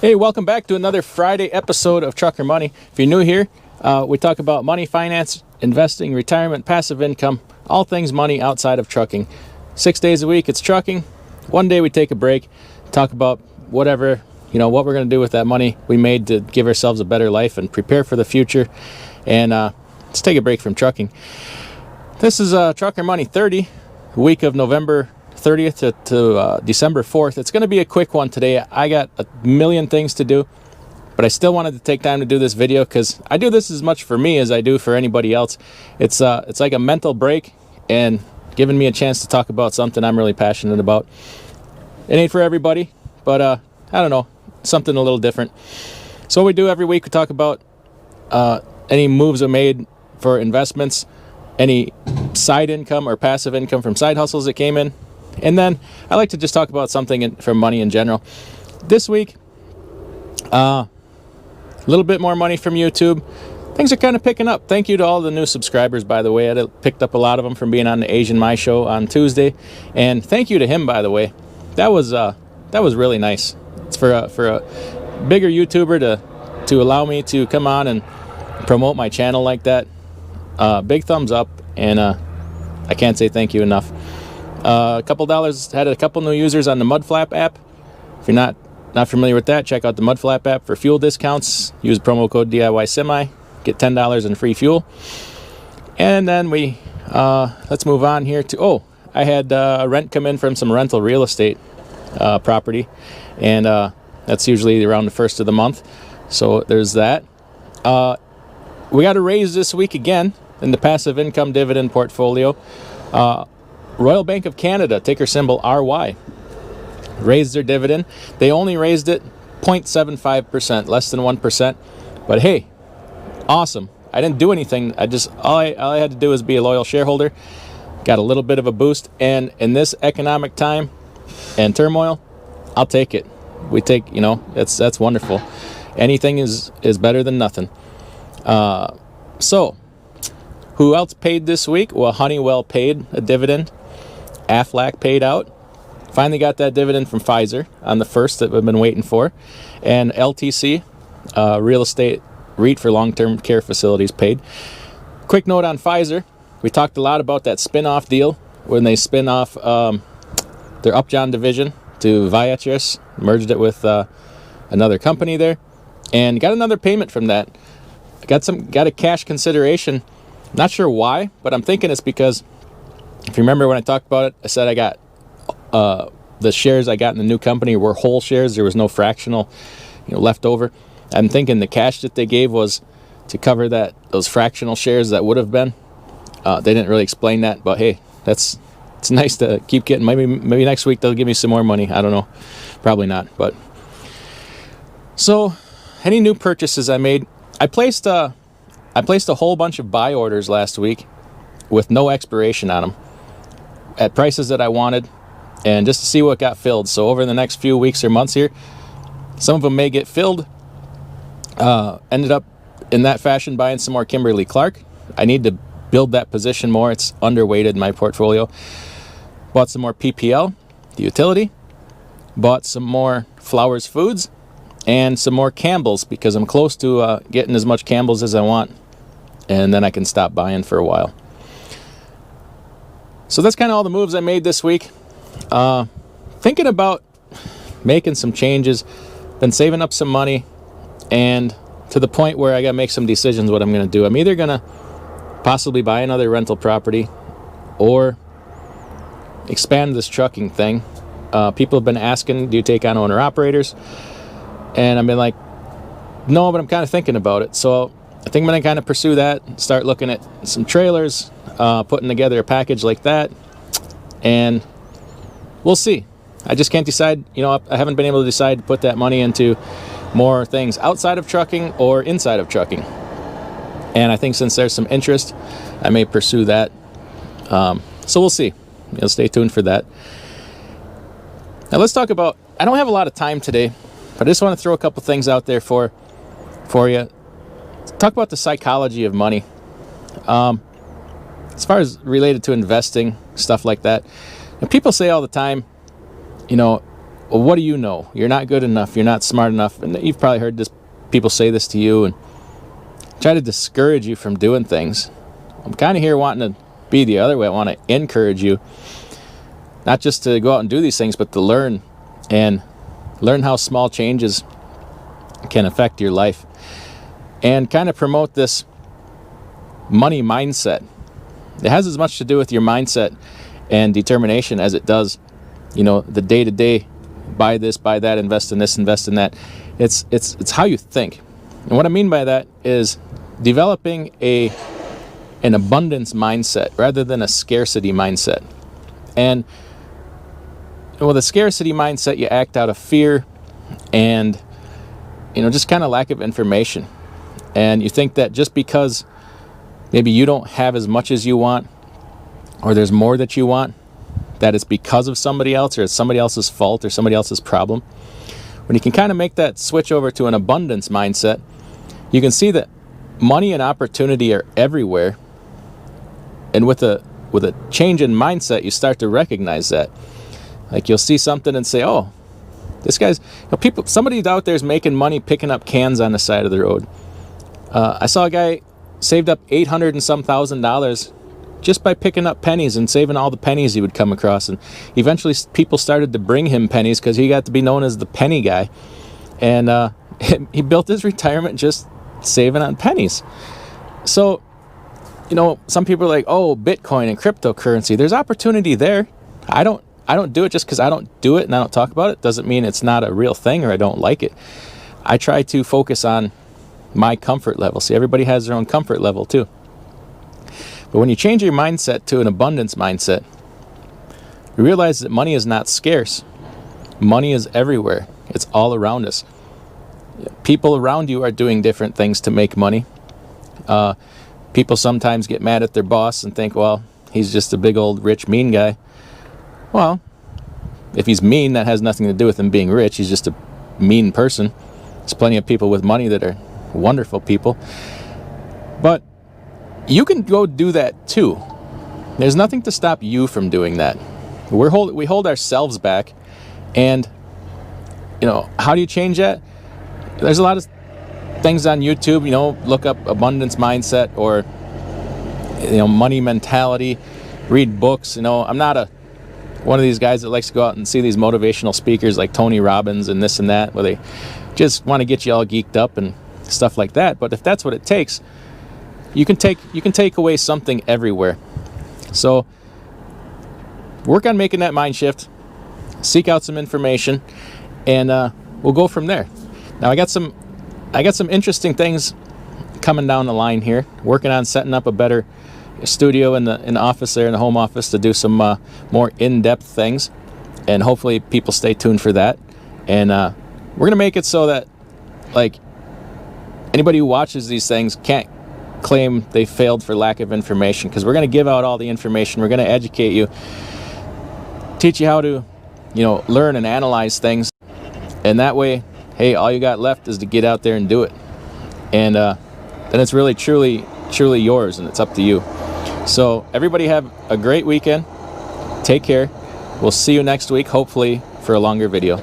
Hey, welcome back to another Friday episode of Trucker Money. If you're new here, we talk about money, finance, investing, retirement, passive income, all things money outside of trucking. 6 days a week, it's trucking. One day we take a break, talk about whatever, what we're going to do with that money we made to give ourselves a better life and prepare for the future. And let's take a break from trucking. This is Trucker Money 30, week of November 30th to December 4th. It's going to be a quick one today. I got a million things to do, but I still wanted to take time to do this video because I do this as much for me as I do for anybody else. It's like a mental break and giving me a chance to talk about something I'm really passionate about. It ain't for everybody, but I don't know, something a little different. So what we do every week, we talk about any moves we made for investments, any side income or passive income from side hustles that came in. And then I like to just talk about something from money in general. This week, a little bit more money from YouTube. Things are kind of picking up. Thank you to all the new subscribers, by the way. I picked up a lot of them from being on the Asian My Show on Tuesday. And thank you to him, by the way. That was really nice. It's for a bigger YouTuber to allow me to come on and promote my channel like that. Big thumbs up, and I can't say thank you enough. A couple dollars, had a couple new users on the MUDFLAP app. If you're not familiar with that, check out the MUDFLAP app for fuel discounts. Use promo code DIY Semi, get $10 in free fuel. And then we let's move on here to I had a rent come in from some rental real estate property, and that's usually around the first of the month. So there's that. We got a raise this week again in the passive income dividend portfolio. Royal Bank of Canada, ticker symbol RY, raised their dividend. They only raised it 0.75%, less than 1%. But hey, awesome. I didn't do anything. All I had to do was be a loyal shareholder. Got a little bit of a boost. And in this economic time and turmoil, I'll take it. We take, that's wonderful. Anything is better than nothing. So, who else paid this week? Well, Honeywell paid a dividend. MUDFLAP paid out. Finally got that dividend from Pfizer on the 1st that we've been waiting for. And LTC, real estate REIT for long-term care facilities, paid. Quick note on Pfizer. We talked a lot about that spin-off deal when they spin off their Upjohn division to Viatris, merged it with another company there, and got another payment from that. Got a cash consideration. Not sure why, but I'm thinking it's because, if you remember when I talked about it, I said I got the shares I got in the new company were whole shares. There was no fractional, left over. I'm thinking the cash that they gave was to cover those fractional shares that would have been. They didn't really explain that, but hey, it's nice to keep getting. Maybe next week they'll give me some more money. I don't know, probably not. But so, any new purchases I made? I placed a whole bunch of buy orders last week with no expiration on them at prices that I wanted, and just to see what got filled. So over the next few weeks or months here, some of them may get filled. Ended up in that fashion buying some more Kimberly-Clark. I need to build that position more. It's underweighted in my portfolio. Bought some more PPL, the utility. Bought some more Flowers Foods and some more Campbell's because I'm close to getting as much Campbell's as I want, and then I can stop buying for a while. So that's kind of all the moves I made this week. Thinking about making some changes, been saving up some money, and to the point where I got to make some decisions what I'm going to do. I'm either going to possibly buy another rental property or expand this trucking thing. People have been asking, do you take on owner-operators? And I've been like, no, but I'm kind of thinking about it. So I think I'm going to kind of pursue that, start looking at some trailers, putting together a package like that, and we'll see. I just can't decide. I haven't been able to decide to put that money into more things outside of trucking or inside of trucking. And I think since there's some interest, I may pursue that. So we'll see. Stay tuned for that. Now let's talk about, I don't have a lot of time today, but I just want to throw a couple things out there for you. Talk about the psychology of money. As far as related to investing, stuff like that. And people say all the time, well, what do you know? You're not good enough. You're not smart enough. And you've probably heard this, people say this to you and try to discourage you from doing things. I'm kind of here wanting to be the other way. I want to encourage you, not just to go out and do these things, but to learn how small changes can affect your life, and kind of promote this money mindset. It has as much to do with your mindset and determination as it does, the day-to-day, buy this, buy that, invest in this, invest in that. It's how you think. And what I mean by that is developing an abundance mindset rather than a scarcity mindset. And with a scarcity mindset, you act out of fear and just kind of lack of information. And you think that just because maybe you don't have as much as you want, or there's more that you want, that it's because of somebody else, or it's somebody else's fault, or somebody else's problem. When you can kind of make that switch over to an abundance mindset, you can see that money and opportunity are everywhere. And with a change in mindset, you start to recognize that. Like, you'll see something and say, oh, this guy's, somebody out there is making money picking up cans on the side of the road. I saw a guy saved up $800 and some $1,000 just by picking up pennies and saving all the pennies he would come across. And eventually people started to bring him pennies because he got to be known as the penny guy. And he built his retirement just saving on pennies. So, some people are like, oh, Bitcoin and cryptocurrency, there's opportunity there. I don't do it just because I don't do it and I don't talk about it. Doesn't mean it's not a real thing or I don't like it. I try to focus on my comfort level. See, everybody has their own comfort level too. But when you change your mindset to an abundance mindset, you realize that money is not scarce. Money is everywhere. It's all around us. People around you are doing different things to make money. People sometimes get mad at their boss and think, well, he's just a big old rich mean guy. Well, if he's mean, that has nothing to do with him being rich. He's just a mean person. There's plenty of people with money that are wonderful people. But you can go do that too. There's nothing to stop you from doing that. We hold ourselves back. And, how do you change that? There's a lot of things on YouTube, look up abundance mindset or, money mentality, read books. I'm not one of these guys that likes to go out and see these motivational speakers like Tony Robbins and this and that, where they just want to get you all geeked up and stuff like that. But if that's what it takes, you can take away something everywhere. So work on making that mind shift, seek out some information, and we'll go from there. Now I got some interesting things coming down the line here. Working on setting up a better studio in the office there, in the home office, to do some more in-depth things, and hopefully people stay tuned for that. And we're gonna make it so that, like, anybody who watches these things can't claim they failed for lack of information, because we're gonna give out all the information. We're gonna educate you, teach you how to learn and analyze things, and that way, hey, all you got left is to get out there and do it. And then it's really truly yours, and it's up to you. So everybody have a great weekend. Take care. We'll see you next week, hopefully for a longer video.